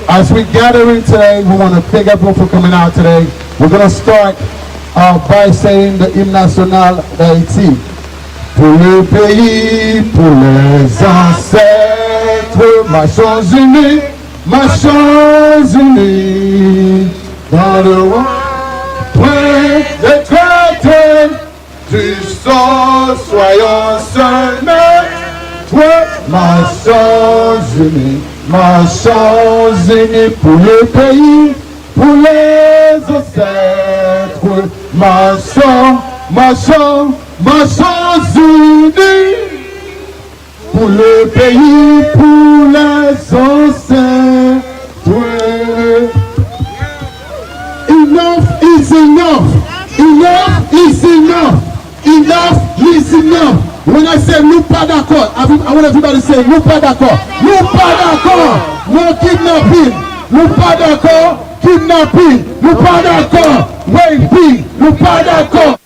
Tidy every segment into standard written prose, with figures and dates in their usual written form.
As we gathering today, we want to thank everyone for coming out today. We're going to start by saying the hymne national d'Haïti. Pour le pays, pour les ancêtres, marchons unis, dans le roi, point des traités, du sang, soyons seuls maîtres, marchons unis, pour le pays, pour les ancêtres, marchons unis, pour le pays, pour les ancêtres. Enough is enough. Enough is enough. Enough is enough. When I say nous pas d'accord, I want everybody to say nous pas d'accord. Nous pas d'accord. No kidnapping. Nous pas d'accord. Kidnapping. Nous pas d'accord. Raping. Nous pas d'accord.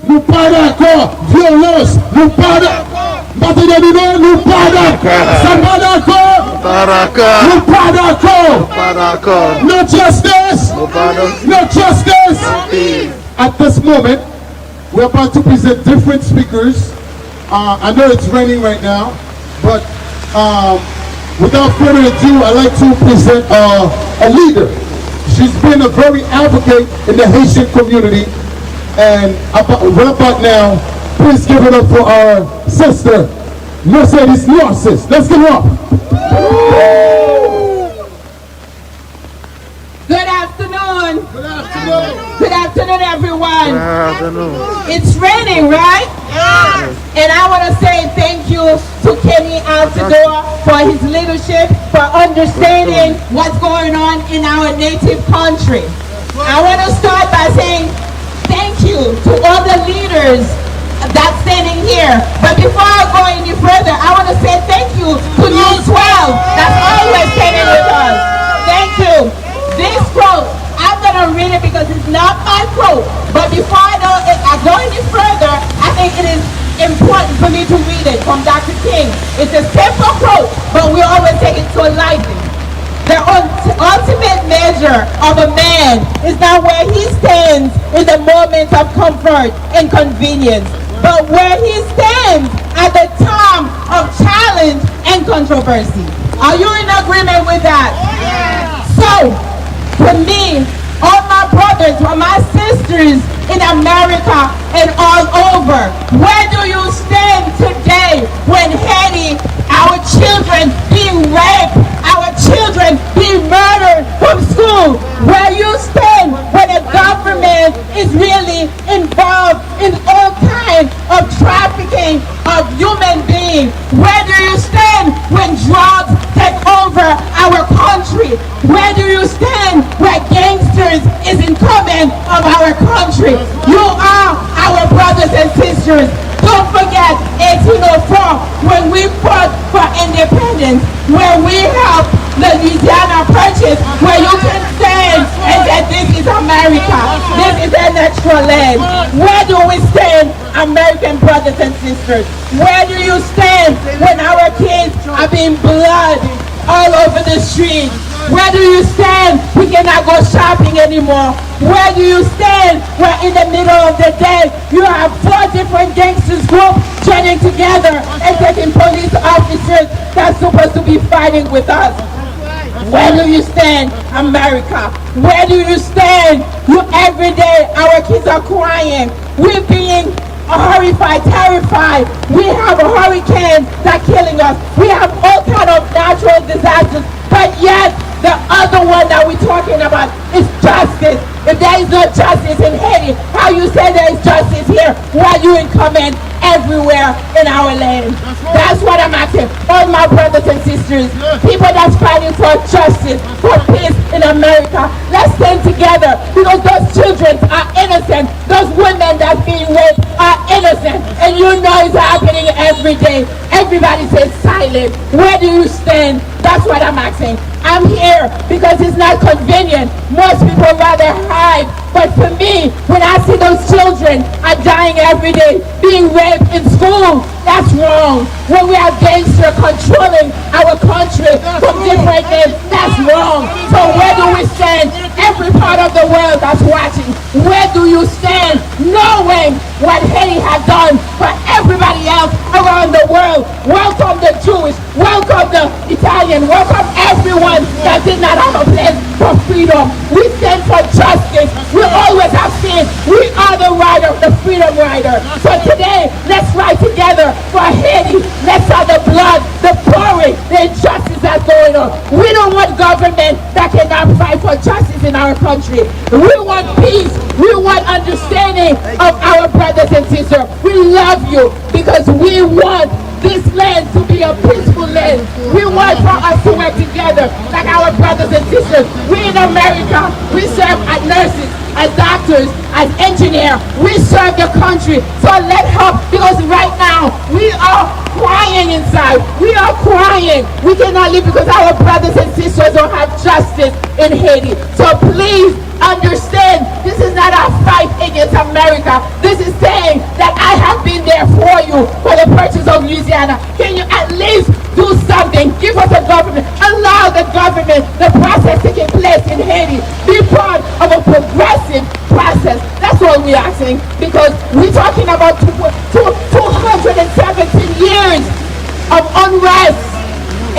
Nous pas d'accord. Violence. Nous pas d'accord. Nous pas d'accord. Ça pas d'accord. Nous pas d'accord. No justice. No justice. At this moment, we're about to present different speakers. I know it's raining right now, but without further ado, I'd like to present a leader. She's been a very advocate in the Haitian community. And right about now, please give it up for our sister, Mercedes Narcissus. Let's give her up. Good afternoon. Good afternoon. Good afternoon, everyone. Good afternoon. It's raining, right? Yes. And I want to say thank you to Kenny ALTIDOR for his leadership, for understanding what's going on in our native country. I want to start by saying thank you to all the leaders that's standing here. But before I go any further, I want to say thank you to News 12 that's always standing with us. Thank you. This quote, I'm going to read it because it's not my quote. But before I go any further, I think it is important for me to read it from Dr. King. It's a simple quote, but we always take it so lightly. The ultimate measure of a man is not where he stands in the moments of comfort and convenience, but where he stands at the time of challenge and controversy. Are you in agreement with that? Yes. So, for me, all my brothers, all my sisters in America and all over, where do you stand today when Haiti, our children being raped, our children being murdered from school? Where you stand when the government is really involved in all kinds of trafficking of human beings? Where do you stand when drugs take over our country? Where do you stand where gangsters is in command of our country? You are our brothers and sisters. Don't forget 1804 when we fought for independence, where we helped Louisiana purchase, where you can stand and say this is America, this is an extra land. Where do we stand, American brothers and sisters? Where do you stand when our kids are being blood all over the street? Where do you stand? We cannot go shopping anymore. Where do you stand? Where in the middle of the day you have 4 different gangsters groups joining together and taking police officers that's supposed to be fighting with us? Where do you stand, America? Where do you stand? Every day our kids are crying. We're being horrified, terrified. We have a hurricane that's killing us. We have all kinds of natural disasters. But yet, the other one that we're talking about is justice. If there is no justice in Haiti, how you say there is justice here while you in command everywhere in our land? That's what I'm asking. All my brothers and sisters, people that's fighting for justice, for peace in America, let's stand together because those children are innocent. Those women that's being raped are innocent. And you know it's happening every day. Everybody says silent. Where do you stand? That's what I'm asking. I'm here because it's not convenient. Most people rather hide But for me, when I see those children are dying every day, being raped in school, that's wrong. When we are gangsters controlling our country from different names, that's wrong. So where do we stand? Every part of the world that's watching, where do you stand? Knowing what Haiti has done for everybody else around the world. Welcome the Jewish, welcome the Italian, welcome everyone that did not have a place for freedom. We stand for justice. We always have said we are the rider, the freedom rider. So today, let's ride together for Haiti. Let's have the blood, the pouring, the injustice that's going on. We don't want government that cannot fight for justice in our country. We want peace. We want understanding of our brothers and sisters. We love you because we want this land to be a peaceful land. We want for us to work together like our brothers and sisters. We in America, we serve as nurses, as doctors, as engineers. We serve the country. So let help, because right now we are crying inside. We are crying. We cannot live because our brothers and sisters don't have justice in Haiti. So please understand, this is not a fight against America. This is saying that I have been there for you for the purchase of Louisiana. Can you at least do something? Give us a government. Allow the government, the process taking place in Haiti. Be part of a progressive process. That's what we're asking, because we're talking about 217 years of unrest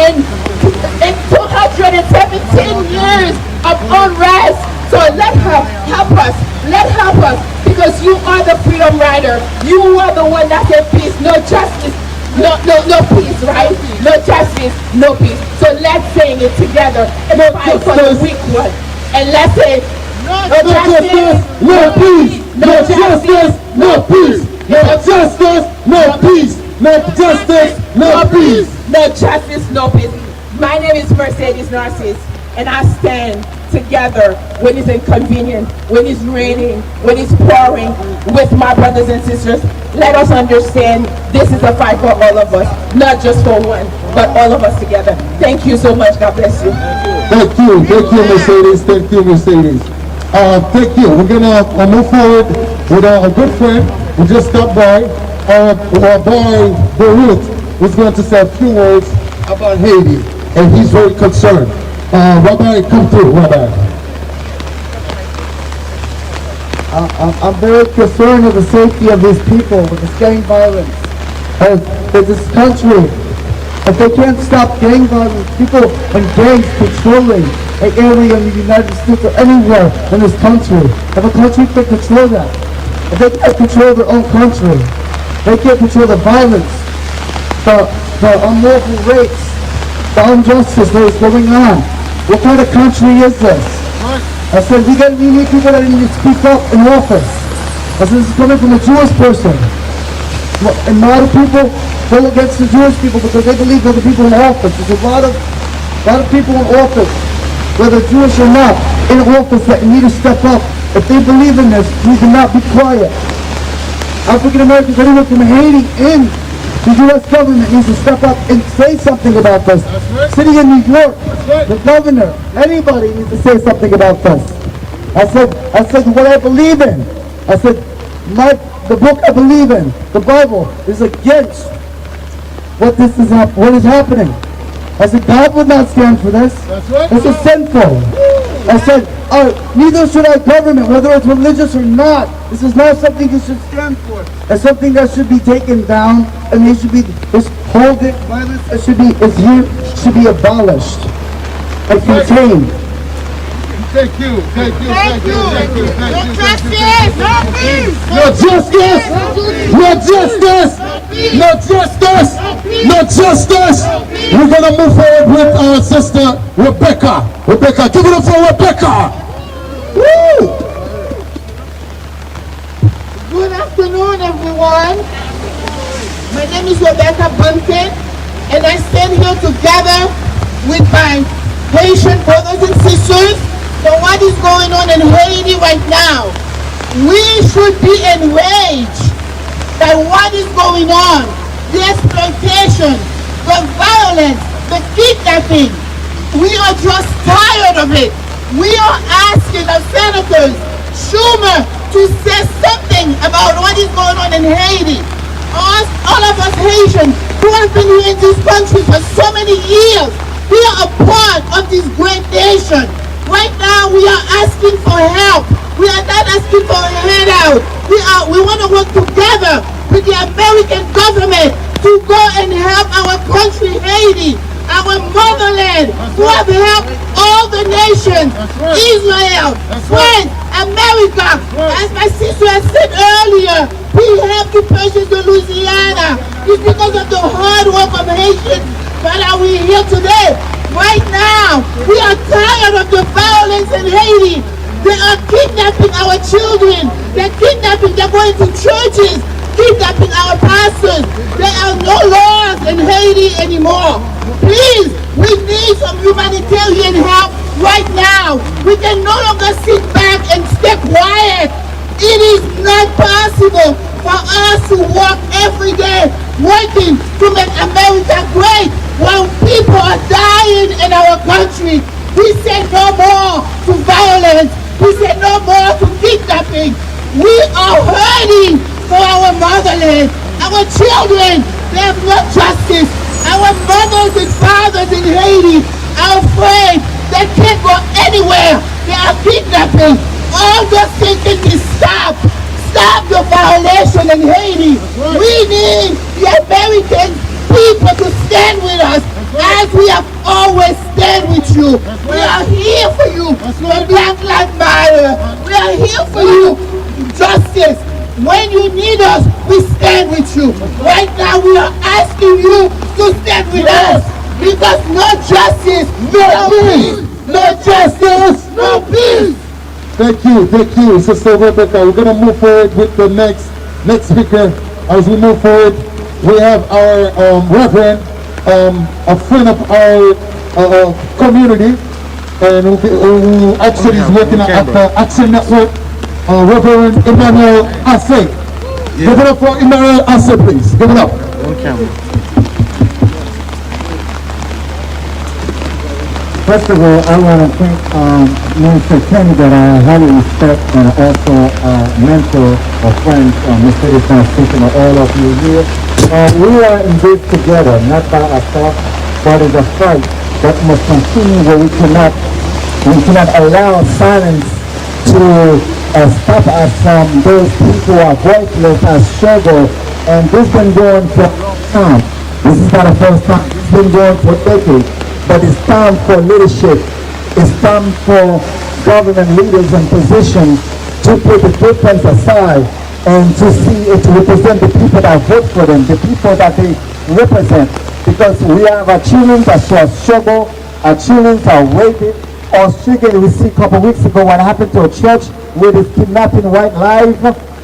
and 217 years of unrest. So let her help us. Let help us, because you are the freedom rider. You are the one that said peace, no justice, no peace, right? No justice, no peace. So let's sing it together and fight for the weak one. And let's say no justice, no peace. No justice, no peace. No justice, no peace. No justice, no peace. No justice, no peace. My name is Mercedes Narcisse, and I stand together when it's inconvenient, when it's raining, when it's pouring, with my brothers and sisters. Let us understand this is a fight for all of us, not just for one, but all of us together. Thank you so much. God bless you. Thank you, Mercedes. Thank you, Mercedes. Thank you. We're gonna move forward with a good friend who just stopped by. Rabbi Beirut was going to say a few words about Haiti, and he's very concerned. Rabbi, come through, Rabbi. I'm very concerned of the safety of these people with this gang violence. That this country, if they can't stop gang violence, people and gangs controlling an area in the United States or anywhere in this country, if a country can control that, if they can't control their own country, they can't control the violence, the unlawful rapes, the injustice that is going on. What kind of country is this? I said, we need people that need to speak up in office. I said, this is coming from a Jewish person. And a lot of people go against the Jewish people because they believe they're the people in office. There's a lot of people in office, whether Jewish or not, in office that need to step up. If they believe in this, we cannot be quiet. African Americans, anyone from Haiti in the U.S. government needs to step up and say something about this. Right. Sitting in New York, the governor, anybody needs to say something about this. I said what I believe in. I said the book I believe in, the Bible, is against what is happening. I said God would not stand for this. Right. This is sinful. I said neither should our government, whether it's religious or not. This is not something you should stand for. It's something that should be taken down, and it should be, this whole violence that should be abolished and contained. Thank you. No justice! No justice! We're gonna move forward with our sister Rebecca. Rebecca, give it up for Rebecca! Woo! Good afternoon, everyone. My name is Rebecca Bunting, and I stand here together with my Haitian brothers and sisters for what is going on in Haiti right now. We should be enraged by what is going on, the exploitation, the violence, the kidnapping. We are just tired of it. We are asking the senators, Schumer to say something about what is going on in Haiti. All of us Haitians who have been here in this country for so many years, we are a part of this great nation. Right now we are asking for help. We are not asking for a handout. We want to work together with the American government to go and help our country, Haiti, our motherland, who have helped all the nations, Israel, France, America. As my sister has said earlier, we have to purchase the Louisiana. It's because of the hard work of Haitians that are we here today. Right now, we are tired of the violence in Haiti. They are kidnapping our children. They're going to churches, kidnapping our pastors. There are no laws in Haiti anymore. Please, we need some humanitarian help right now. We can no longer sit back and stay quiet. It is not possible for us to work every day working to make America great while people are dying in our country. We say no more to violence. We say no more to kidnapping. We are hurting for our motherland. Our children, they have no justice. Our mothers and fathers in Haiti are afraid. They can't go anywhere. They are kidnapping. All those things can be stopped. Stop the violation in Haiti. We need the American people to stand with us as we have always stand with you. We are here for you for Black Lives Matter. We are here for you, justice. When you need us, we stand with you. Right now we are asking you to stand with us because no justice, no peace. No justice, no peace. Thank you, Sister Rebecca. We're gonna move forward with the next speaker. As we move forward, we have our Reverend, a friend of our community, and who actually is working at the Action Network, Reverend Emmanuel Assay. Give it up for Emmanuel Assay, please. Give it up. First of all, I want to thank Mr. Kenny that I highly respect, and also mentor or friend, Mr. Transition, all of you here. We are in this together, not by ourselves, but it's a fight that must continue where we cannot allow silence to stop us from those people who are voiceless and struggle. And this has been going for a long time. This is not the first time. It's been going for decades. But it's time for leadership. It's time for government leaders in positions to put the difference aside and to see it, to represent the people that vote for them, the people that they represent. Because we have our children that struggle, our children are raped. Australia, we see a couple of weeks ago what happened to a church where this kidnapping white life.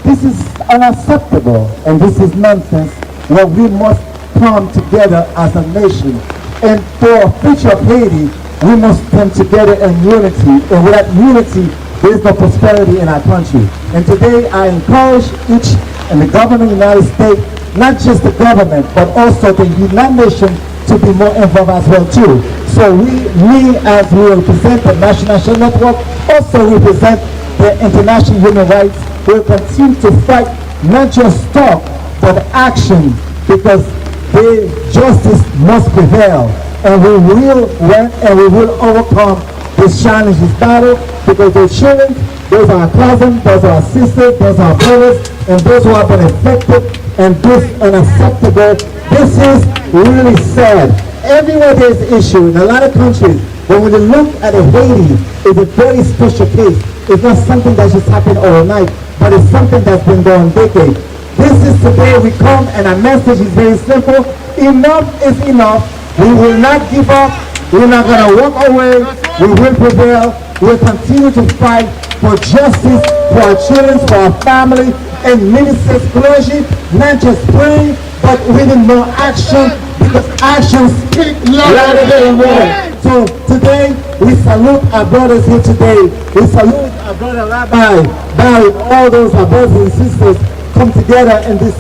This is unacceptable and this is nonsense. Well, we must come together as a nation. And for a future of Haiti, we must come together in unity. And without unity, there is no prosperity in our country. And today, I encourage each and the government of the United States, not just the government, but also the United Nations to be more involved as well too. So we as we represent the National Network, also represent the international human rights, will continue to fight, not just talk, but action, because the justice must prevail, and we will win and we will overcome this challenge, this battle, because those children, those are our cousins, those are our sisters, those are our brothers, and those who have been affected, and this unacceptable. This is really sad. Everywhere there's issue in a lot of countries, but when you look at Haiti, it's a very special case. It's not something that just happened overnight, but it's something that's been going decades. This is today we come, and our message is very simple. Enough is enough. We will not give up. We're not going to walk away. We will prevail. We'll continue to fight for justice, for our children, for our family, and ministers, clergy, not just praying, but we need more action, because actions speak louder than words. So today, we salute our brothers here today. We salute our brother Rabbi, Barry, all those our brothers and sisters come together in this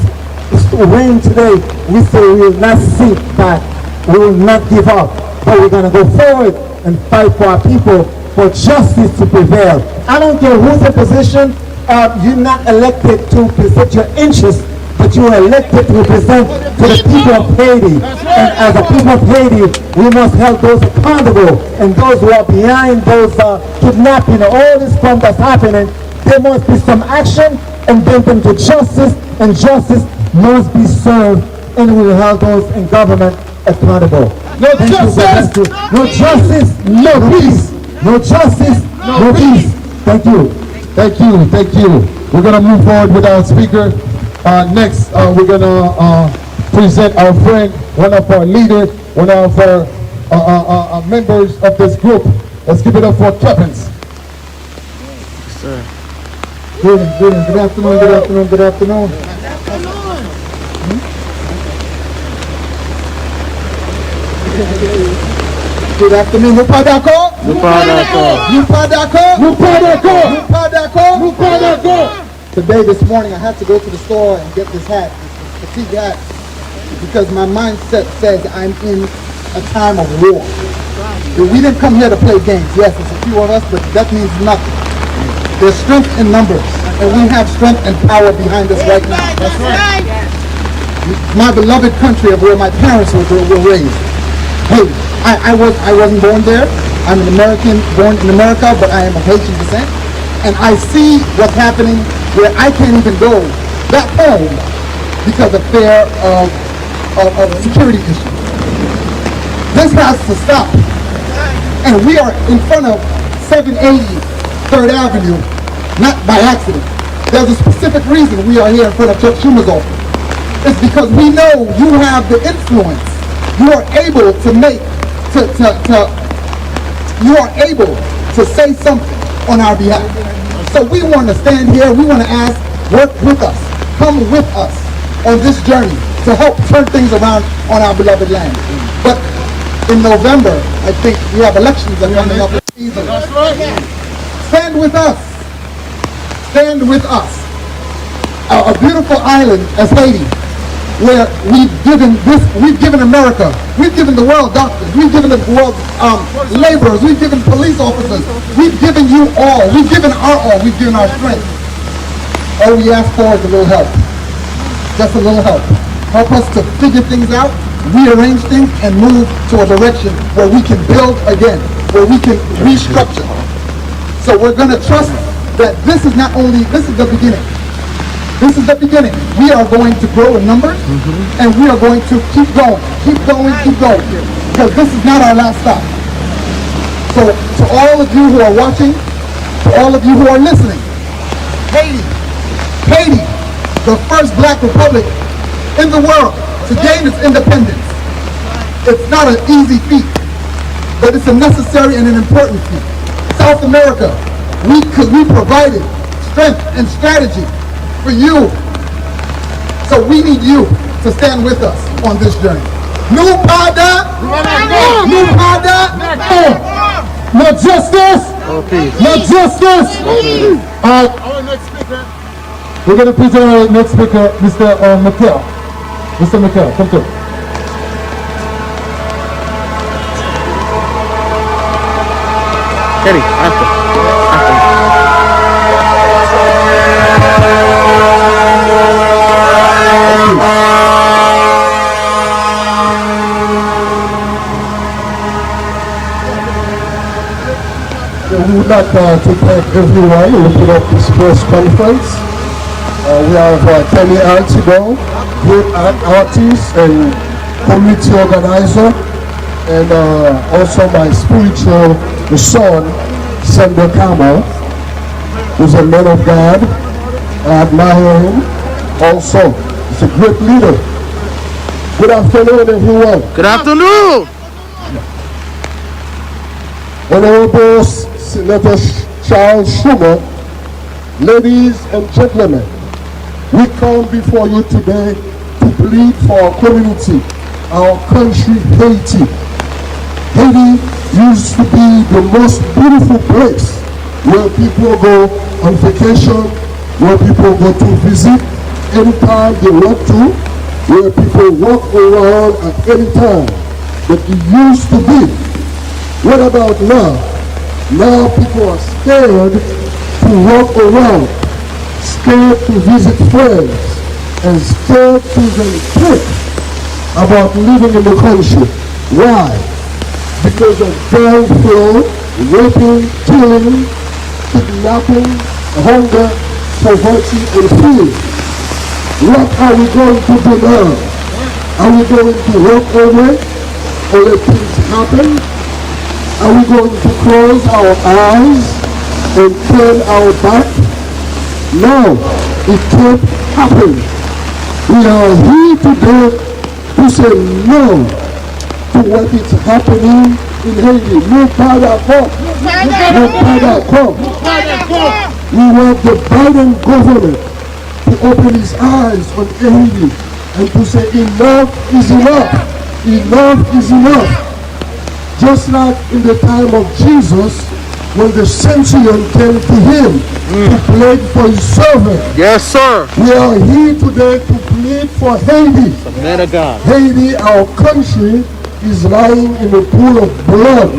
reign today. We say we will not sit back, we will not give up, but we're going to go forward and fight for our people, for justice to prevail. I don't care who's in position, you're not elected to present your interests, but you are elected to represent to the people of Haiti. And as a people of Haiti, we must help those accountable and those who are behind those kidnapping and all this crime that's happening. There must be some action and bring them to justice, and justice must be served, and we will hold those in government accountable. No justice! No justice, no peace. No justice, no peace. Thank you. Thank you, thank you. We're gonna move forward with our speaker. Next, we're gonna present our friend, one of our leaders, one of our members of this group. Let's give it up for Kevin's. Sir. Good afternoon, good afternoon, good afternoon. Good afternoon, nous PADAKO? Nous PADAKO. Nous PADAKO? Nous PADAKO. Nous PADAKO? Nous PADAKO. Today, this morning, I had to go to the store and get this hat, this fatigue hat, because my mindset says I'm in a time of war. We didn't come here to play games. Yes, it's a few of us, but that means nothing. There's strength in numbers, and we have strength and power behind us right now. That's right. My beloved country of where my parents were raised. Hey, I wasn't born there. I'm an American, born in America, but I am of Haitian descent. And I see what's happening where I can't even go back home because of fear of security issues. This has to stop. And we are in front of 780 3rd Avenue, not by accident. There's a specific reason we are here in front of Chuck Schumer's office. It's because we know you have the influence. You are able to make, you are able to say something on our behalf. So we want to stand here, we want to ask, work with us, come with us on this journey to help turn things around on our beloved land. But in November, I think we have elections that are coming up. Stand with us. Stand with us. A beautiful island as Haiti, where we've given America, we've given the world doctors, we've given the world laborers, we've given police officers, we've given you all, we've given our all, we've given our strength. All we ask for is a little help. Just a little help. Help us to figure things out, rearrange things, and move to a direction where we can build again, where we can restructure. So we're going to trust that this is the beginning. This is the beginning. We are going to grow in numbers, and we are going to keep going, because this is not our last stop. So to all of you who are watching, to all of you who are listening, Haiti, the first black republic in the world to gain its independence. It's not an easy feat, but it's a necessary and an important feat. South America, we provided strength and strategy for you. So we need you to stand with us on this journey. Nous PADAKO! Nous PADAKO! No justice! No justice! Our next speaker. We're going to present our next speaker, Mr. Mikel. Mr. Mikel, come through. Teddy, after. We would like to thank everyone who put up this press conference. We have Kenny ALTIDOR, great artist and community organizer, and also my spiritual son, Sandro Camo, who's a man of God. I admire him. Also, he's a great leader. Good afternoon, everyone. Good afternoon. Honorable Senator Charles Schumer, ladies and gentlemen, we come before you today to plead for our community, our country, Haiti. Haiti used to be the most beautiful place where people go on vacation, where people go to visit anytime they want to, where people walk around at any time. But it used to be. What about now? Now people are scared to walk around, scared to visit friends, and scared to even think about living in the country. Why? Because of gang flow, raping, killing, kidnapping, hunger, poverty, and fear. What are we going to do now? Are we going to walk away or let things happen? Are we going to close our eyes and turn our back? No, it can't happen. We are here today to say no to what is happening in Haiti. No PADAKO. No PADAKO. We want the Biden government to open his eyes on Haiti and to say enough is enough. Enough is enough. Just like in the time of Jesus, when the centurion came to him to plead for his servant. Yes, sir. We are here today to plead for Haiti. Man of God. Haiti, our country, is lying in a pool of blood,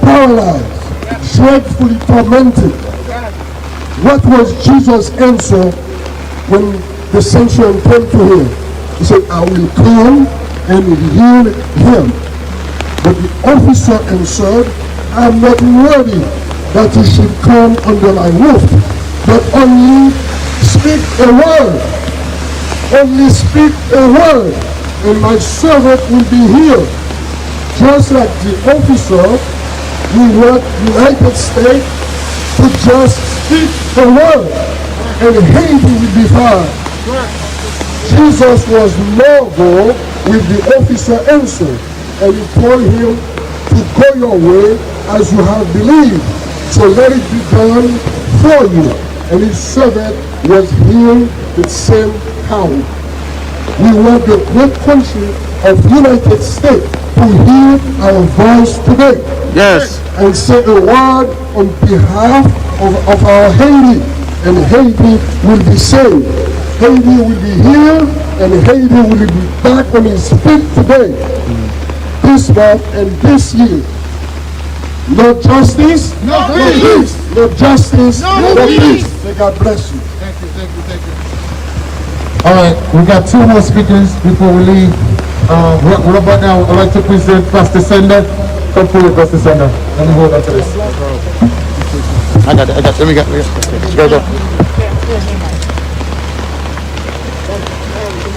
paralyzed, dreadfully tormented. What was Jesus' answer when the centurion came to him? He said, I will come and heal him. But the officer answered, I am not worthy that you should come under my roof, but only speak a word. Only speak a word, and my servant will be healed. Just like the officer, we want United States to just speak a word, and Haiti will be fine. Jesus was noble with the officer answer, and he told him to go your way as you have believed. So let it be done for you. And his servant was healed the same hour. We want the great country of United States to hear our voice today. Yes. And say a word on behalf of our Haiti. And Haiti will be saved. Haiti will be healed, and Haiti will be back on his feet today. This month and this year. No justice, no peace. No justice, no peace. May God bless you. Thank you, thank you, thank you. All right, we got two more speakers before we leave. What about now? I'd like to present Pastor Sender. Come forward, Pastor Sender. Let me hold on to this. I got it. Let me get it. Go.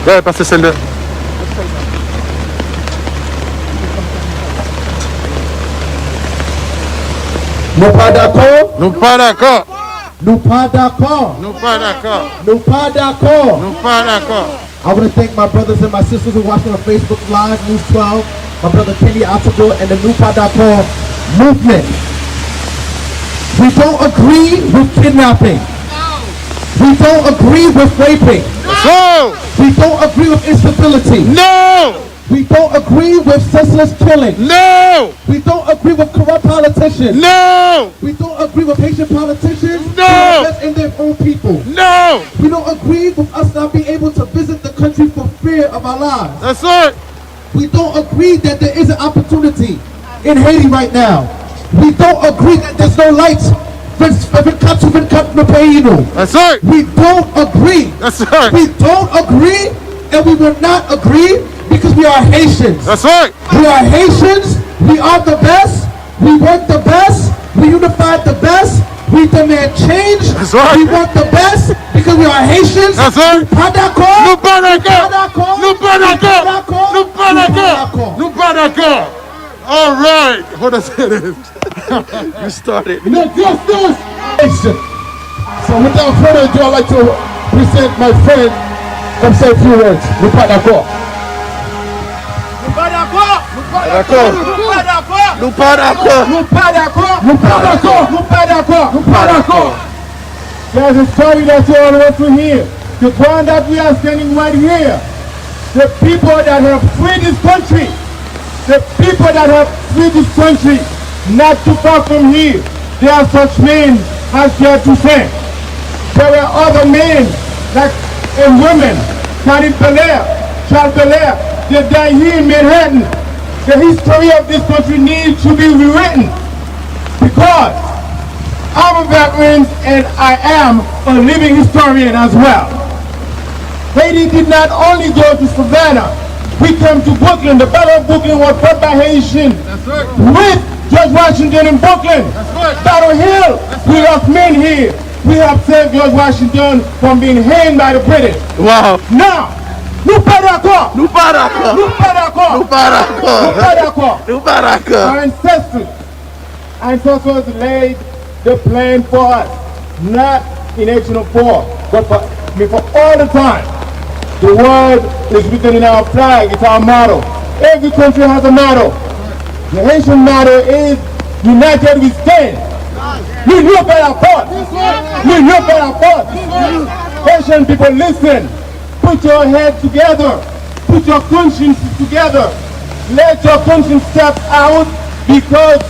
Go ahead, Pastor Sender. Nous pas d'accord. Nous pas d'accord. Nous pas d'accord. Nous pas d'accord. Nous pas d'accord. Nous pas d'accord. I want to thank my brothers and my sisters who are watching on Facebook Live, News 12, my brother Kenny Altidore, and the New PADAKO movement. We don't agree with kidnapping. We don't agree with raping. No. We don't agree with instability. No. We don't agree with senseless killing. No. We don't agree with corrupt politicians. No. We don't agree with Haitian politicians No. who invest in their own people. No. We don't agree with us not being able to visit the country for fear of our lives. That's right. We don't agree that there is an opportunity in Haiti right now. We don't agree that there's no lights. That's right. We don't agree. That's right. We don't agree, and we will not agree because we are Haitians. That's right. We are Haitians. We are the best. We want the best. We unified the best. We demand change. That's right. We want the best because we are Haitians. That's right. PADAKO. Nous pas d'accord. Nous pas d'accord. Nous pas d'accord. Nous pas d'accord. All right. Hold on a second. You started. No justice. So without further ado, I'd like to present my friend. Come say a few words. Nous pas d'accord. Nous pas d'accord. Nous pas d'accord. Nous pas d'accord. Nous pas d'accord. Nous pas d'accord. Nous pas d'accord. There's a story that you all want to hear. The one that we are standing right here. The people that have freed this country. The people that have freed this country. Not too far from here. There are such men as here to say. There were other men like and women. Charles Belair. They died here in Manhattan. The history of this country needs to be rewritten. because I'm a veteran and I am a living historian as well. Haiti did not only go to Savannah. We came to Brooklyn. The Battle of Brooklyn was fought by Haitians with George Washington in Brooklyn. Battle Hill, we lost men here. We have saved George Washington from being hanged by the British. Wow. Now, nous pas d'accord. Nous pas d'accord. Nous pas d'accord. Nous pas d'accord. Nous pas d'accord. Nous pas d'accord. Our ancestors laid the plan for us, not in 1804, but for all the time. The word is written in our flag, it's our motto. Every country has a motto. The Haitian motto is united we stand. L'union fait la force. L'union fait la force. Haitian people, listen. Put your head together. Put your conscience together. Let your conscience step out because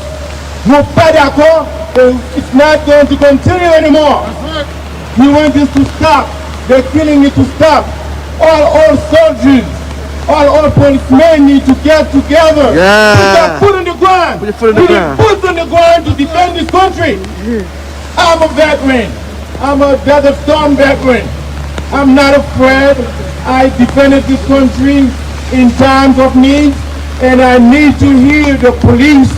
no PADAKO, it's not going to continue anymore. We want this to stop. They're killing it to stop. All soldiers, all policemen need to get together. Yeah. Put their foot on the ground. Put your foot on the ground. Put on the ground to defend this country. I'm a veteran. I'm a Desert Storm veteran. I'm not afraid. I defended this country in times of need, and I need to hear the police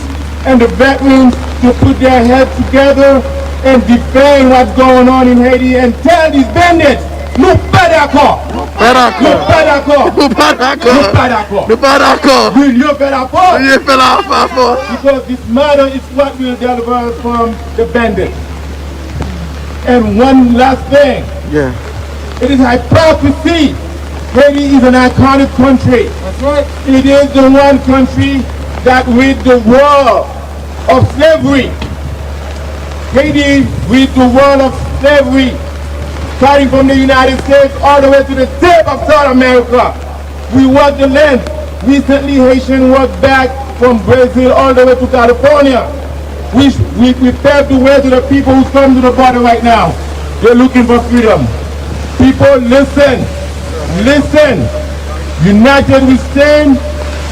and the veterans to put their heads together and defend what's going on in Haiti and tell these bandits, nous pas d'accord. Nous pas d'accord. Nous pas d'accord. Nous pas d'accord. Nous pas d'accord. L'union fait la force. L'union fait la force. Because this matter is what will deliver us from the bandits. And one last thing. Yeah. It is hypocrisy. Haiti is an iconic country. That's right. It is the one country that rid the world of slavery. Haiti rid the world of slavery, starting from the United States all the way to the tip of South America. We walked the land. Recently, Haitians walked back from Brazil all the way to California. We paved the way to the people who come to the border right now. They're looking for freedom. People, listen. Listen. United we stand,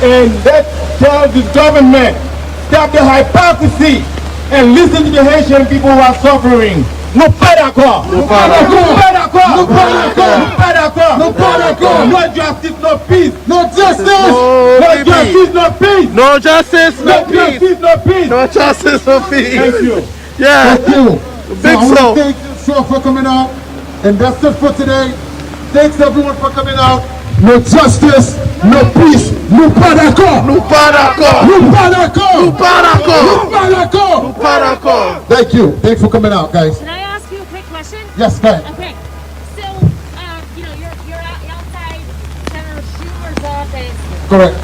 and let's tell the government, stop the hypocrisy, and listen to the Haitian people who are suffering. Nous pas d'accord. Nous pas d'accord. Nous pas d'accord. Nous pas d'accord. Nous pas d'accord. Nous pas d'accord. No justice, no peace. No justice. No justice, no peace. No justice, no peace. No justice, no peace. No justice, no peace. Thank you. Yeah. Thank you. Big I want soul. to thank you for coming out. And that's it for today. Thanks everyone for coming out. No justice, no peace. Nous pas d'accord. Nous pas d'accord. Nous pas d'accord. Nous pas d'accord. Nous pas d'accord. Nous pas d'accord. Thank you. Thanks for coming out, guys. Can I ask you a quick question? Yes, ma'am. Okay. So, you're outside Senator Schumer's office. Correct.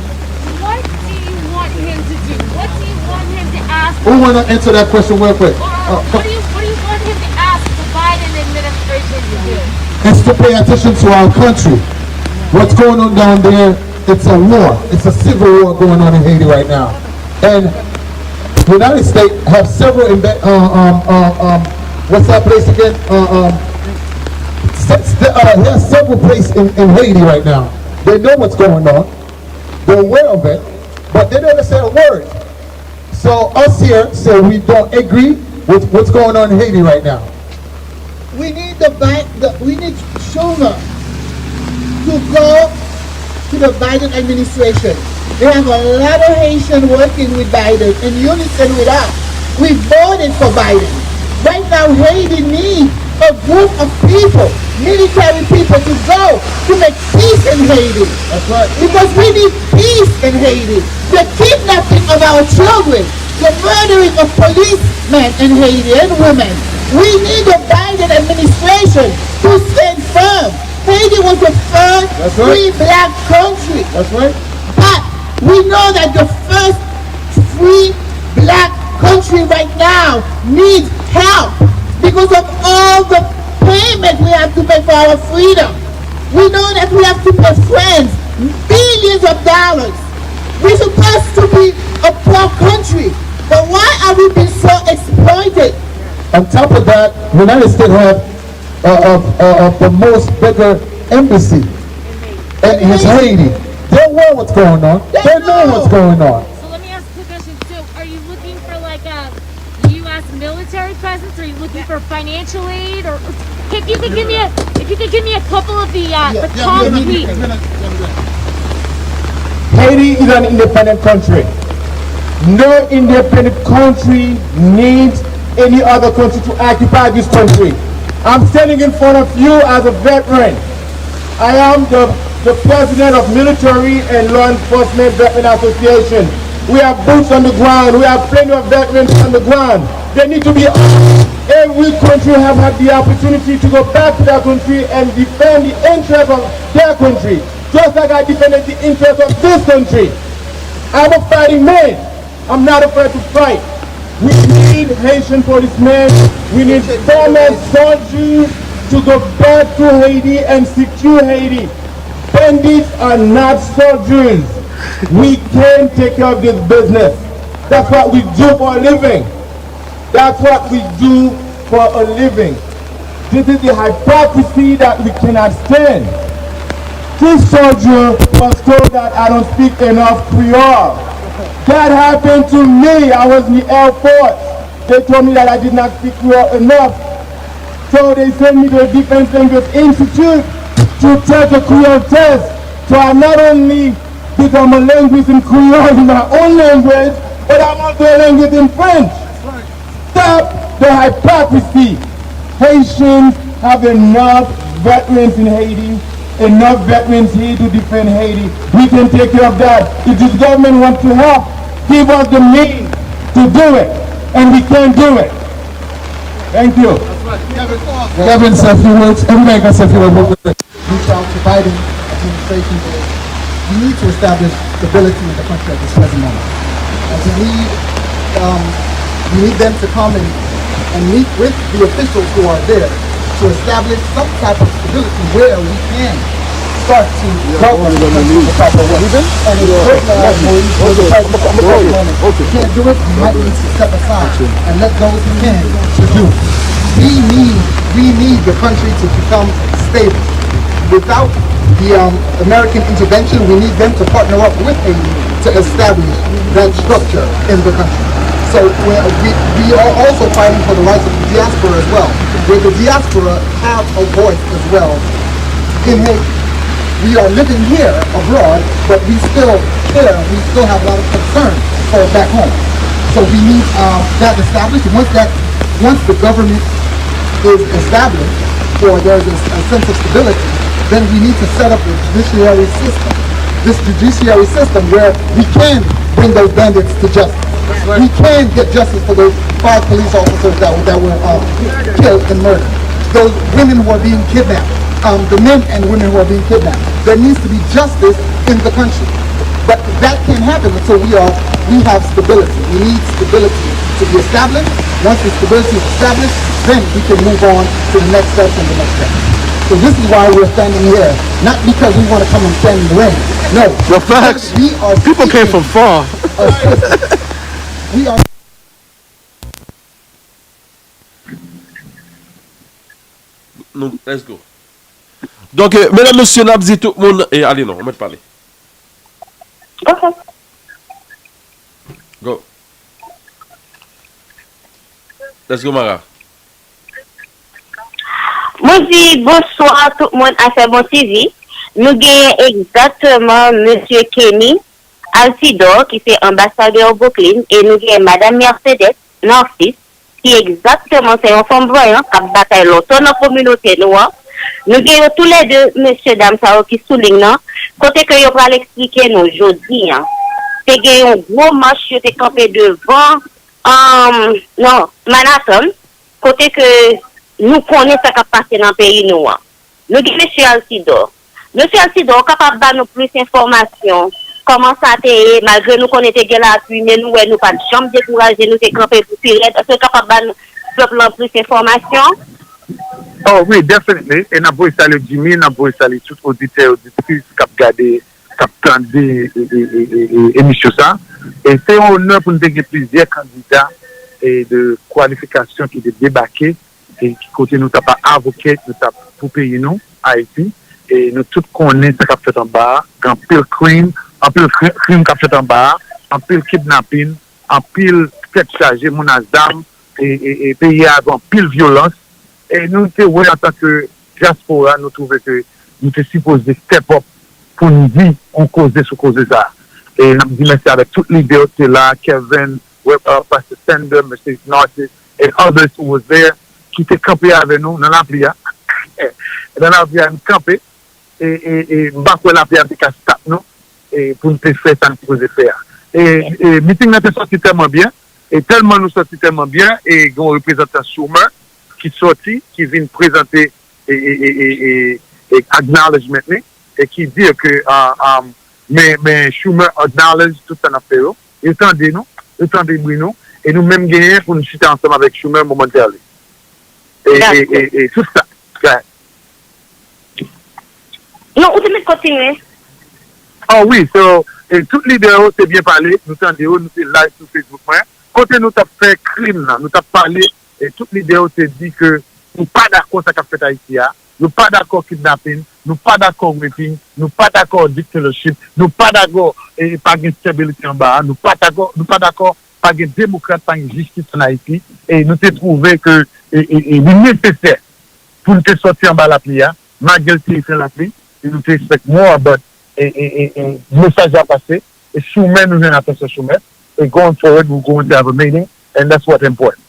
What do you want him to do? What do you want him to ask? Who want to answer that question real quick? What do you want him to ask the Biden administration to do? It's to pay attention to our country. What's going on down there, it's a war. It's a civil war going on in Haiti right now. And the United States have several, what's that place again? There's several places in Haiti right now. They know what's going on. They're aware of it, but they never say a word. So us here say we don't agree with what's going on in Haiti right now. We need we need Schumer to go to the Biden administration. They have a lot of Haitians working with Biden in unison with us. We voted for Biden. Right now, Haiti needs a group of people, military people, to go to make peace in Haiti. That's right. Because we need peace in Haiti. The kidnapping of our children, the murdering of policemen in Haiti and women. We need the Biden administration to stand firm. Haiti was the first free black country. That's right. But we know that the first free black country right now needs help because of all the payment we have to make for our freedom. We know that we have to pay friends billions of dollars. We're supposed to be a poor country, but why are we being so exploited? On top of that, the United States have the most bigger embassy in Haiti. They know what's going on. They know what's going on. So let me ask you a question. So are you looking for like a presence? Are you looking for financial aid, or if you could give me a couple of the concrete? Haiti is an independent country. No independent country needs any other country to occupy this country. I'm standing in front of you as a veteran. I am the president of Military and Law Enforcement Veteran Association. We have boots on the ground. We have plenty of veterans on the ground. They need to be armed. Every country have had the opportunity to go back to their country and defend the interests of their country, just like I defended the interests of this country. I'm a fighting man. I'm not afraid to fight. We need Haitian policemen. We need former soldiers to go back to Haiti and secure Haiti. Bandits are not soldiers. We can take care of this business. That's what we do for a living. That's what we do for a living. This is the hypocrisy that we cannot stand. This soldier was told that I don't speak enough Creole. That happened to me. I was in the Air Force. They told me that I did not speak Creole enough. So they sent me to the Defense Language Institute to take a Creole test. So I not only become a linguist in Creole in my own language, but I'm also a linguist in French. Stop the hypocrisy. Haitians have enough veterans in Haiti, enough veterans here to defend Haiti. We can take care of that. If this government wants to help, give us the means to do it, and we can do it. Thank you. Kevin, say a few words. Everybody can say a few words. Reach out to Biden administration is we need to establish stability in the country at this present moment. And we need them to come and meet with the officials who are there to establish some type of stability where we can start to govern the country the proper way. And it's right now, the president can't do it, we might need to step aside and let those who can to do it. We need the country to become stable. Without the American intervention, we need them to partner up with Haiti to establish that structure in the country. So we are also fighting for the rights of the diaspora as well, where the diaspora have a voice as well in Haiti. We are living here abroad, but we still have a lot of concern for back home. So we need that established. Once the government is established, or there's a sense of stability, then we need to set up a judiciary system. This judiciary system where we can bring those bandits to justice. We can get justice for those 5 police officers that were killed and murdered. Those women who are being kidnapped. The men and women who are being kidnapped. There needs to be justice in the country. But that can't happen until we have stability. We need stability to be established. Once the stability is established, then we can move on to the next steps and the next step. So this is why we're standing here, not because we want to come and stand in the rain. No. The facts. People came from far. We are. No, let's go. Donc, mesdames, messieurs, n'a dit tout le monde. Et allez, non, on va te parler. Ok. Go. Let's go, Mara. Moi, je dis bonsoir tout le monde à Bon TV. Nous avons exactement M. Kenny Altidor, qui est ambassadeur au Brooklyn, et nous avons Mme Mercedes Narcisse, qui est exactement c'est un femme voyante qui a bataille l'autre dans la communauté noire. Nous avons tous les deux, monsieur, dame, qui soulignent, côté que vous allez expliquer nous aujourd'hui. C'est un gros marche qui est campé devant Manhattan, côté que nous connaissons ce qui a passé dans le pays noir. Nous avons monsieur Altidor. Monsieur Altidor, capable de nous plus d'informations. Comment ça a été, malgré nous qu'on était là, puis mais nous n'avons pas de chambre découragée, nous sommes campés pour tirer. Est-ce que capable de nous plus d'informations? Oh oui, definitely. Et nous avons salué Jimmy, nous avons salué tout auditeur, auditrice qui a regardé, qui a entendu l'émission ça. Et c'est un honneur pour nous avoir plusieurs candidats et de qualification qui ont débarqué et qui côté nous pas avocat pour payer nous Haïti. Et nous tous connaissons ce qu'on fait en bas, un pile crime qu'on fait en bas, un pile kidnapping, un pile tête chargée, mon azam, et pays avant pile violence. Et nous, en tant que diaspora, nous trouvons que nous sommes supposés step up pour nous dire on cause sous cause de ça. Et nous disons merci avec toutes les vidéos là, Kevin, Pastor Sender, Mr. Narcis, and others who was there, qui étaient campés avec nous dans la plia. Dans la plia, nous campés. Et nous la plia avec stop nous. Et pour nous faire ça, nous pouvons faire. Et meeting n'a été sorti tellement bien. Et tellement nous sorti tellement bien. Et un représentant Schumer qui sorti, qui vient présenter et acknowledgement et qui dit que mais Schumer acknowledge tout ça affaire. Et tendez nous, nous, et nous même gagner pour nous chuter ensemble avec Schumer momentanément. Et tout ça. Non, vous devez continuer. Ah oui, toutes les vidéos, c'est bien parlé. Nous tendons, nous sommes live sur Facebook. Quand nous avons fait crime, nous avons parlé, et toutes les vidéos, c'est dit que nous pas d'accord avec ce qu'a fait Haïti. Nous pas d'accord kidnapping, nous pas d'accord raping, nous pas d'accord dictatorship, nous pas d'accord pas de stabilité en bas, nous pas d'accord pas de démocrate, pas de justice en Haïti. Et nous avons trouvé que il est nécessaire pour nous sortir en bas la plia, malgré le fait la pli, et nous expect more about et message à passer. Et Schumer nous vient après ce Schumer. Et going forward, we're going to have a meeting, and that's what's important.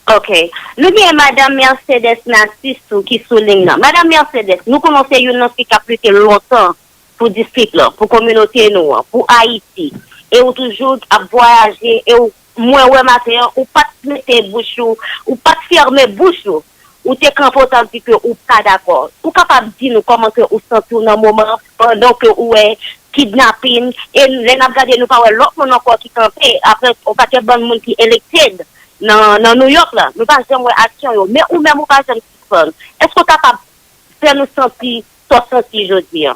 Ok. Nous avons Madame Mercedes Nassisou qui souligne. Madame Mercedes, nous commençons une qui a plus longtemps pour district, pour communauté, pour Haïti. Et ou toujours à voyager, et ou moins ouais matin, ou pas mettre bouche, ou pas fermer bouche, ou t'es confortable que ou pas d'accord. Ou capable de dire nous comment que ou sentez dans moment pendant que ou est kidnapping et les n'a regardé nous pas l'autre monde encore qui campé après on pas bon monde qui elected dans New York là nous pas jamais action mais ou même ou pas jamais fun. Est-ce que capable faire nous sentir aujourd'hui?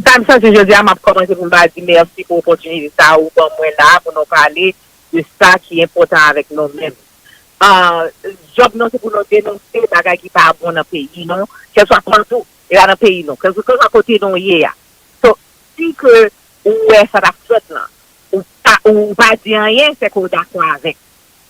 Ça me sent aujourd'hui m'a commencé pour me dire merci pour l'opportunité ça ou pour moi là pour nous parler de ça qui est important avec nous-mêmes. Job non c'est pour nous dénoncer bagages qui pas bon dans le pays non que soit partout et dans le pays non que soit côté non hier. So si que ouais ça t'a fait là ou pas dire rien c'est qu'on d'accord avec.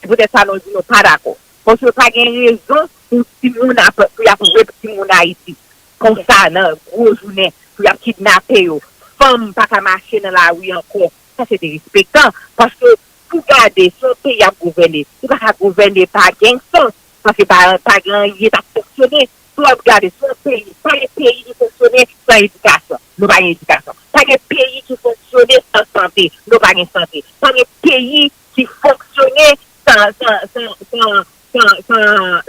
Peut-être ça nous dit nous pas d'accord. Parce que pas gain raison pour si moun a pour y a pour petit moun Haïti comme ça là gros journée pour y a kidnapper yo femme pas qu'à marcher dans la rue encore. Ça c'est respectant parce que pour garder son pays à gouverner, pour pas gouverner pas gain sens parce que pas grand il a fonctionné, pour garder son pays, pas les pays qui fonctionnent sans éducation, nous pas éducation, pas les pays qui fonctionnent sans santé, nous pas santé, pas les pays qui fonctionnent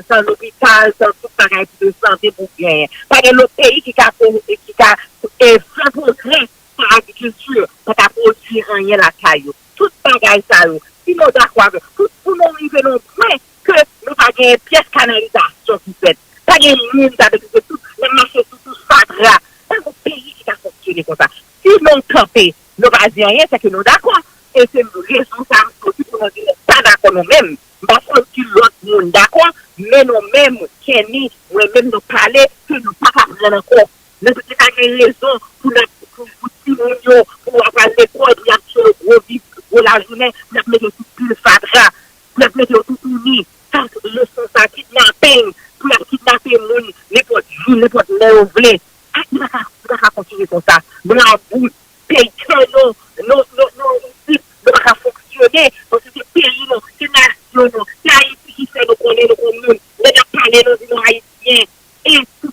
sans l'hôpital, sans tout pareil de santé pour bien, pas les pays qui a fait progrès par l'agriculture, pas qu'à produire rien la caillou. Tout bagay ça si nous d'accord pour nous arriver non moins que nous pas gagner pièce canalisation qui fait pas gagner mine avec tout les marchés tout fadra dans un pays qui a fonctionné comme ça si nous camper nous pas dire rien c'est que nous d'accord et c'est responsable aussi pour nous dire pas d'accord nous-mêmes parce que l'autre monde d'accord mais nous-mêmes Kenny nous-mêmes nous parler que nous pas prendre encore nous pas gagner raison pour avoir les codes il y a gros vif pour la journée, nous avons mis tout le fadra, nous avons mis tout uni, le sens à kidnapping, pour la kidnapper moun, n'importe jour, n'importe l'heure voulez. Nous va continuer comme ça. Nous avons pays nous va fonctionner, parce que c'est pays, c'est nation, c'est Haïti qui fait nous connaître nos communes, nous avons parlé nos Haïtiens, et tout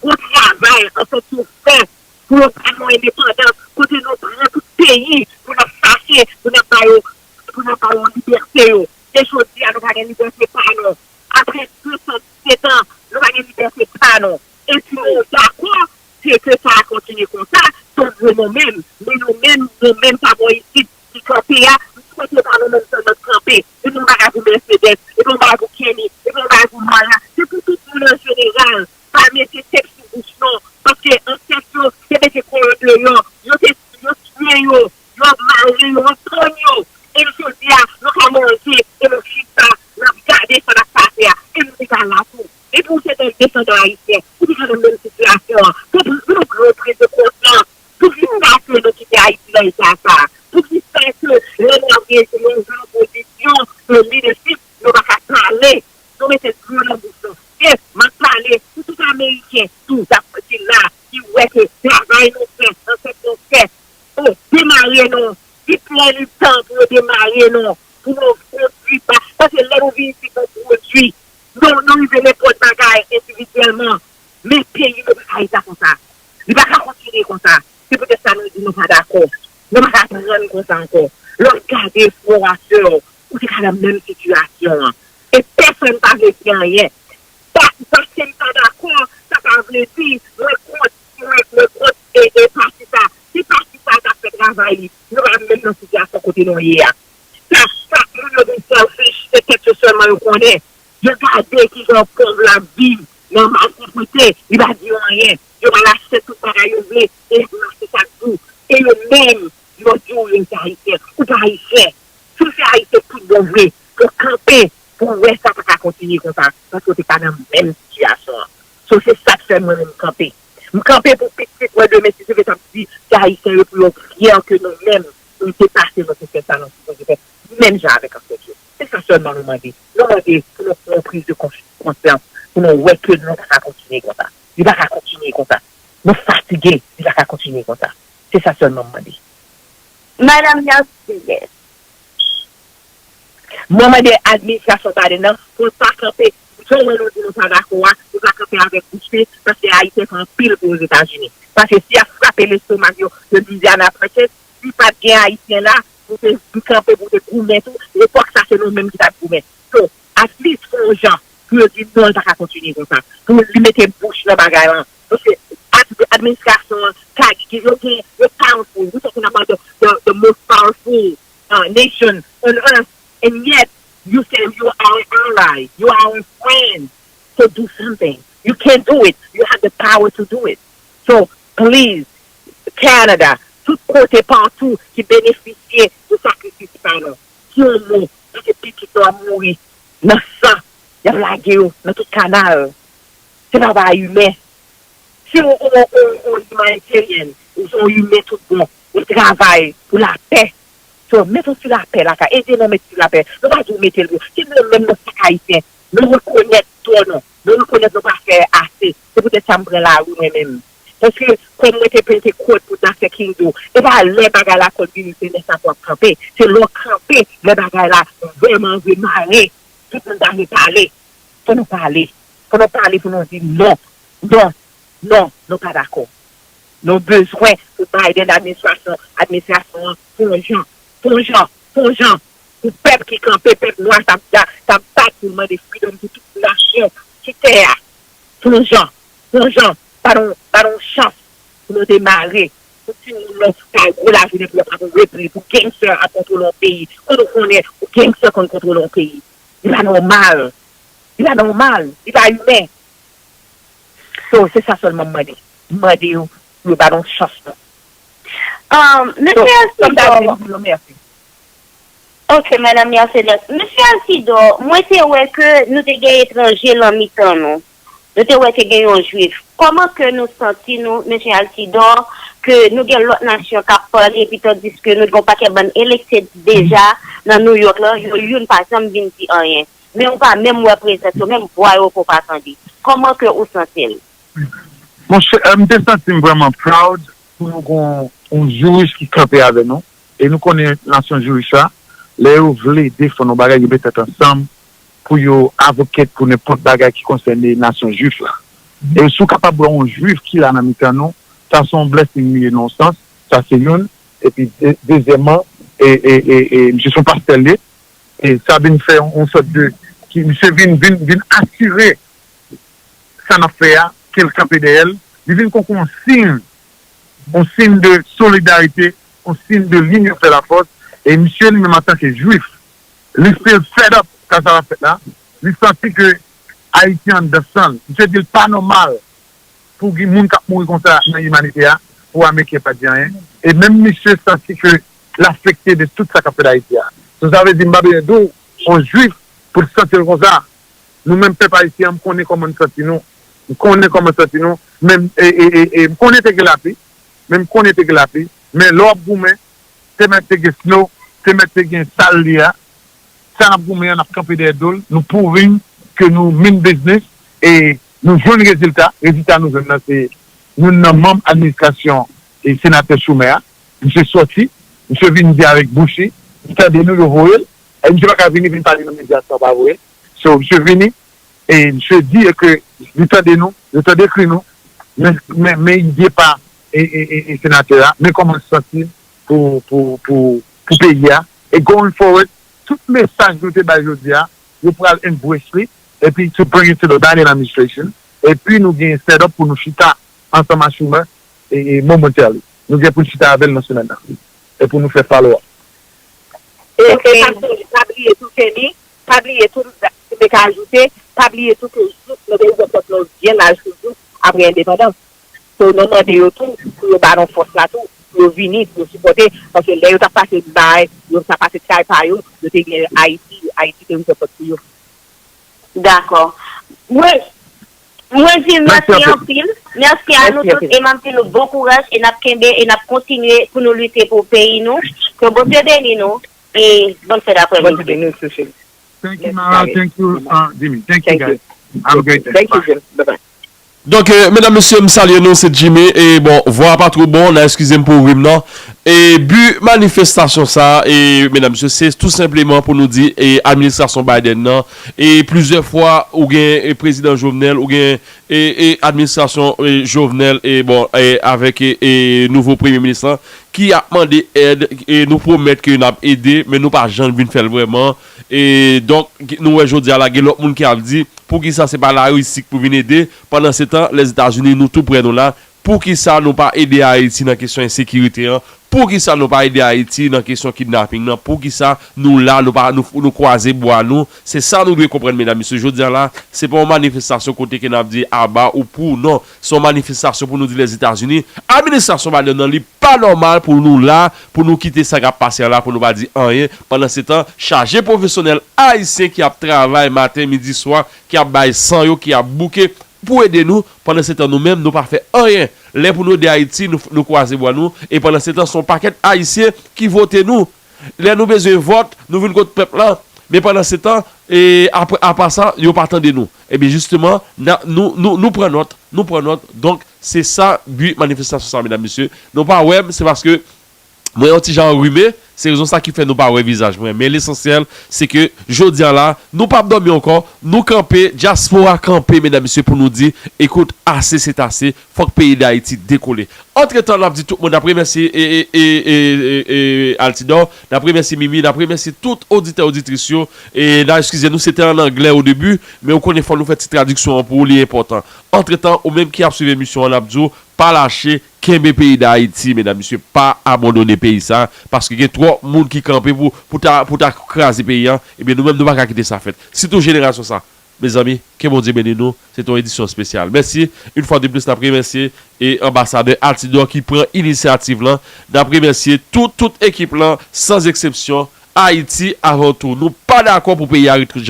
gros travail, en fait, tout fait, pour nous prendre l'indépendance, pour nous prendre tout pays, pour nous chercher, pour nous pas en liberté. Des choses qui nous pas en liberté pas non. Après 217 ans, nous pas en liberté pas non. Et puis nous d'accord, c'est que ça continue comme ça, donc nous-mêmes, nous-mêmes pas bon ici, qui campé là, nous souhaitons pas nous-mêmes notre campé. Et nous pas vous Mercedes, et nous pas vous Kenny, et nous pas vous Maya. C'est pour tout le monde en général. Pas mettre tête sous bouche non. Parce que en question, c'est des colons de yon, yo marié, yo Antonio, et le soldat, nous avons mangé, et le chita, nous avons gardé sur la patrie, et nous sommes là tout. Et pour cet descendant haïtien, pour nous dans la même situation, pour nous prise de conscience, pour nous faire que nous quitter Haïti dans l'état ça, pour nous faire que les Noirs, les oppositions, le leadership, nous va parler, nous mettons tout dans le bouche. Et, ma parler, tout Américain, tout, qui là, qui ouais que travail nous fait, en fait, nous fait, pour démarrer, non, qui prend du temps pour démarrer, non, pour nous produire pas, parce que là, nous vivons ici pour produire, nous venons pour le bagage individuellement, mais pays, nous ne pas comme ça. Il ne va pas continuer comme ça. C'est peut-être ça, nous disons pas d'accord. Nous ne va pas prendre comme ça encore. Regardez l'exploration, où c'est la même situation. Et personne ne va dire rien. Parce que pas d'accord, ça va dire, le compte est parti ça. C'est parti ça, ça fait travail. Nous allons même dans la situation côté nous hier. Ça, nous devons selfish, c'est quelque chose seulement nous connaît. Regardez qui ont pour la vie, dans ma sécurité, il va dire rien. Il va lâcher tout pareil, et marcher chaque jour. Et le même, il va dire, il est haïtien, ou pas haïtien. Tout c'est haïtien tout bon vrai, pour camper, pour ouais, ça va continuer comme ça, parce que tu n'es pas dans la même situation. So, c'est ça que fait moi-même camper. Je camper pour petit, moi, de mes si je vais t'en dire, c'est haïtien le plus rien que nous-mêmes, nous dépasser notre situation, même genre avec un chose. C'est ça seulement nous demander. Nous demander pour notre prise de conscience, pour nous ouais que nous va continuer comme ça. Il va continuer comme ça. Nous fatigués, il va continuer comme ça. C'est ça seulement demander. Madame Yassine. Moi, je dis administration pas dedans pour ne pas camper. Si on ne pas d'accord, on va camper avec bouche parce que Haïti fait un pile pour les États-Unis. Parce que si a frappé l'estomac de Louisiana Purchase, si pas bien Haïtien là, vous pouvez camper pour te coumer tout, et pas que ça c'est nous-mêmes qui t'a coumer. Donc, à least pour les gens, pour dire non, ça va continuer comme ça. Pour lui mettre bouche dans le bagage. Parce que l'administration, qui est powerful, we're talking about the most powerful nation on earth. And yet, you say you are our ally, you are our friend. So do something. You can't do it. You have the power to do it. So please, Canada, tout côté partout qui bénéficie du sacrifice par nous. Si on mou, parce que petit doit mourir, dans ça, il y a la guerre, dans tout canal. C'est pas humain. Si on humanitarienne, on humain tout bon, on travaille pour la paix. So, mettons sur la paix, là, aidez-nous à mettre sur la paix. Nous ne pouvons pas mettre le si nous même nos haïtiens, nous reconnaissons tout, non. Nous reconnaissons pas faire assez. C'est peut-être ça me prend la roue même. Parce que, comme nous avons pris côte pour dans Kingdom, et bien, les bagages là, qu'on dit, c'est nécessaire pour camper. C'est l'eau camper, les bagages là, vraiment, marrer. Tout le monde doit parler. Faut nous parler. Faut nous parler pour nous dire non, non, non, nous pas d'accord. Nos besoins pour Biden, l'administration, pour les gens. Pour gens, pour le peuple qui campe, le peuple noir, ça bat pour le monde de freedom, pour toute la nation, qui terre. Pour les gens, pas de chance pour nous démarrer. Pour que nous nous la journée pour repris, pour gangsters à contrôler le pays. Quand nous connaissons, pour gangsters qui contrôlent le pays. Il va normal. Il va humain. So, c'est ça seulement, je dis, nous pas de chance. Monsieur Altidor. Merci. Ok, madame Mercedes. Monsieur Altidor, moi, c'est vrai que nous avons des étrangers dans mi-temps, nous. Nous avons des un juif. Comment que nous sentons, monsieur Altidor, que nous avons l'autre nation qui a parlé, et puis tandis que nous n'avons pas qu'un électé déjà dans New York, là, il y a une par exemple, 20 rien. Mais on va même représenter, même voir pour pas attendre. Comment que vous sentez? Mon cher, je me sens vraiment proud pour nous un juge qui campait avec nous. Et nous connaissons l'ancien juge là. Les gens veulent défendre nos bagages, ils mettent ensemble pour les avocats pour n'importe bagage qui concerne les nations juives là. Et si vous capable de un juif qui l'a dans nous, ça sont blessing non sens, ça c'est une. Et puis deuxièmement, je suis pasteur et ça vient faire une sorte de qui monsieur vient assurer ça n'a fait quel campé d'elle, il vient qu'on un signe de solidarité, un signe de ligne de la force. Et monsieur, même en tant que juif, il fait fed up quand ça va faire là. Il sentit que Haïtien de sang, je dis pas normal pour que les gens qui mourent comme ça dans l'humanité, pour Américain pas dire rien. Et même monsieur sentit que l'affecté de tout ça qu'a fait Haïti. Vous avez dit, d'où un juif pour se sentir comme ça. Nous-mêmes, peuple haïtien, nous connaissons comment nous sentons. Nous connaissons comment nous sentons. Même, nous connaissons que la paix. Même qu'on était glapé, mais l'or gourmet, c'est mettre que snow, c'est mettre que salia, ça n'a pas on a campé des doles, nous prouvons que nous mean business et nous jouons le résultat. Résultat, nous avons c'est nous sommes membres d'administration et sénateur Choumer. Monsieur sorti, monsieur venu avec Boucher, monsieur de nous le voye, et monsieur pas venir parler dans les médias, ça pas vrai. So, monsieur venu et monsieur dit que le temps de nous, le temps d'écrire nous, mais il dit pas et sénateur, mais comment se sentir pour payer. Et going forward, tout message que nous avons aujourd'hui, nous pourrons embrasser et puis to bring it to the Biden administration. Et puis nous avons un set-up pour nous chita ensemble à Choumer et momentarily. Nous avons pour chita avec le national et pour nous faire follow-up. Et pas oublier tout Kenny, pas oublier tout ce que ajouté, pas oublier tout que nous devons bien l'âge après l'indépendance. Donc nous demandons tout pour le baron force là tout. Nous venons pour supporter, parce que là, nous avons passé de bail, nous avons passé de caille par eux, nous avons gagné Haïti, qui nous supporte pour eux. D'accord. Moi, je dis merci en pile. Merci à nous tous et merci nous bon courage et nous continuer pour nous lutter pour le pays, nous. Que bon Dieu bénisse nous et bonne fête d'après-midi. Thank you, Mara. Thank you, Jimmy. Thank you, guys. Have a great day. Thank you, Jim. Bye-bye. Donc, mesdames, messieurs, me salue, nous, c'est Jimmy. Et bon, voix pas trop bon, excusez-moi pour rime, non. Et but manifestation ça, et mesdames, messieurs, c'est tout simplement pour nous dire, et administration Biden, non. Et plusieurs fois, ou bien président Jovenel, ou bien et administration Jovenel, et bon, et avec nouveau premier ministre, qui a demandé aide, et nous promettre qu'il nous a aidé, mais nous pas jamais venir faire vraiment. Et donc, nous, aujourd'hui, à la gueule, l'autre monde qui a dit, pour qui ça, c'est pas la Russie pour venir aider. Pendant ce temps, les États-Unis, nous tout prenons là. Pour qui ça, nous pas aider Haïti dans la question insécurité. Pour qui ça, nous pas aider Haïti dans la question kidnapping. Pour qui ça, nous là, nous croiser bois nous. C'est ça, nous devons comprendre, mesdames, messieurs. Je dis là, c'est pas une manifestation côté que nous avons dit à bas ou pour non. C'est une manifestation pour nous dire les États-Unis. Administration Biden n'est pas normal pour nous là, pour nous quitter ça qui a passé là, pour nous pas dire rien. Pendant ce temps, chargé professionnel haïtien qui a travaillé matin, midi, soir, qui a baillé sans yo, qui a bouqué pour aider nous. Pendant ce temps, nous-mêmes, nous pas fait rien. Les pour nous d'Haïti, nous croisons nous. Et pendant ce temps, son paquet haïtien qui votent nous. Les nous besoin de vote, nous venons contre le peuple là. Mais pendant ce temps, et après ça, ils partent de nous. Et bien justement, nous prenons note. Nous prenons note. Donc, c'est ça, but manifestation, ça, mesdames, messieurs. Non pas web, c'est parce que moi, un petit genre enrhumé, c'est raison ça qui fait nous pas ouais visage. Mais l'essentiel, c'est que, jeudi là, nous pas dormir encore, nous camper, diaspora camper, mesdames, messieurs, pour nous dire, écoute, assez, c'est assez, faut que le pays d'Haïti décolle. Entre-temps, on a dit tout le monde, d'après merci Altidor, d'après merci Mimi, d'après merci tout auditeur, auditrice, et là, excusez-nous, c'était en anglais au début, mais on connaît, faut nous faire une traduction pour les important. Entre-temps, ou même qui a suivi l'émission en Abdou, pas lâcher qu'un pays d'Haïti, mesdames, messieurs, pas abandonner le pays ça, parce qu'il y a trop de monde qui campe pour t'accraser le pays, et bien nous-mêmes, nous ne pouvons pas quitter ça fait. C'est toute génération ça. Mes amis, que bon Dieu bénisse nous, c'est une édition spéciale. Merci, une fois de plus, d'après merci, et ambassadeur Altidor qui prend l'initiative là, d'après merci, toute équipe là, sans exception, Haïti avant tout. Nous pas d'accord pour payer Arrêter,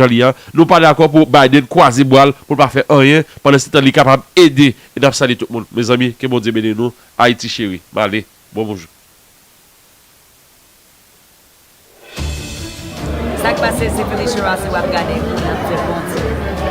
nous pas d'accord pour Biden croiser boile pour pas faire rien pendant ce temps il est capable d'aider et d'absaler tout le monde. Mes amis, que bon Dieu bénisse nous, Haïti chéri. Allez, bonjour. Ça qui passe, c'est Félix Chirac, c'est Wap Gade, pour notre bon Dieu.